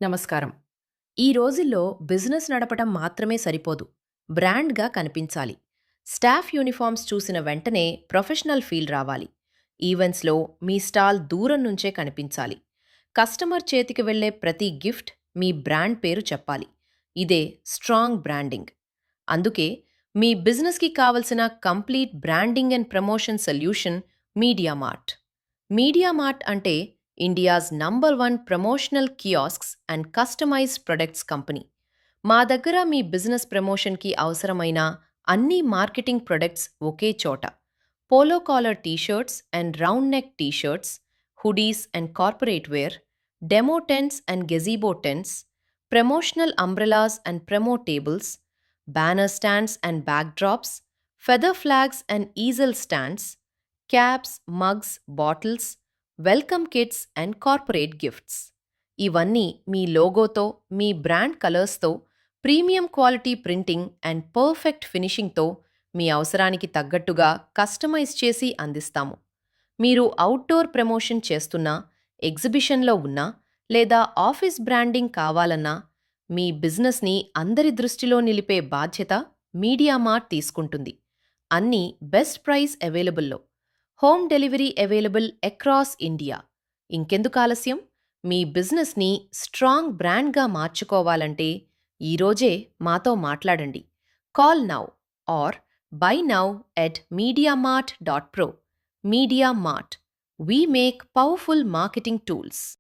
నమస్కారం. ఈ రోజుల్లో బిజినెస్ నడపటం మాత్రమే సరిపోదు. బ్రాండ్‌గా కనిపించాలి. స్టాఫ్ యూనిఫార్మ్స్ చూసిన వెంటనే ప్రొఫెషనల్ ఫీల్ రావాలి. ఈవెంట్స్‌లో మీ స్టాల్ దూరం నుంచే కనిపించాలి. కస్టమర్ చేతికి వెళ్ళే ప్రతి గిఫ్ట్ మీ బ్రాండ్ పేరు చెప్పాలి. ఇదే స్ట్రాంగ్ బ్రాండింగ్. అందుకే మీ బిజినెస్‌కి కావలసిన complete branding and promotion solution media mart. Media mart అంటే India's number 1 promotional kiosks and customised products company. మా దగ్గర మీ బిజినెస్ ప్రమోషన్‌కి అవసరమైన అన్ని మార్కెటింగ్ ప్రొడక్ట్స్ ఒకే చోట. Polo collar t-shirts and round neck t-shirts, hoodies and corporate wear, demo tents and gazebo tents, promotional umbrellas and promo tables, banner stands and backdrops, feather flags and easel stands, caps, mugs, bottles, welcome kits and corporate gifts. ఇవన్నీ మీ లోగోతో, మీ brand కలర్స్తో, premium quality printing and perfect ఫినిషింగ్తో మీ అవసరానికి తగ్గట్టుగా customise చేసి అందిస్తాము. మీరు అవుట్డోర్ ప్రమోషన్ చేస్తున్నా, ఎగ్జిబిషన్లో ఉన్నా లేదా ఆఫీస్ బ్రాండింగ్ కావాలన్నా మీ బిజినెస్ని అందరి దృష్టిలో నిలిపే బాధ్యత మీడియా మార్ట్ తీసుకుంటుంది. అన్నీ బెస్ట్ ప్రైస్ అవైలబుల్లో. Home delivery available across India. ఇంకెందుకు ఆలస్యం? మీ బిజినెస్ని స్ట్రాంగ్ బ్రాండ్గా మార్చుకోవాలంటే ఈరోజే మాతో మాట్లాడండి. Call now or buy now at mediamart.pro. Media Mart. We make powerful marketing tools.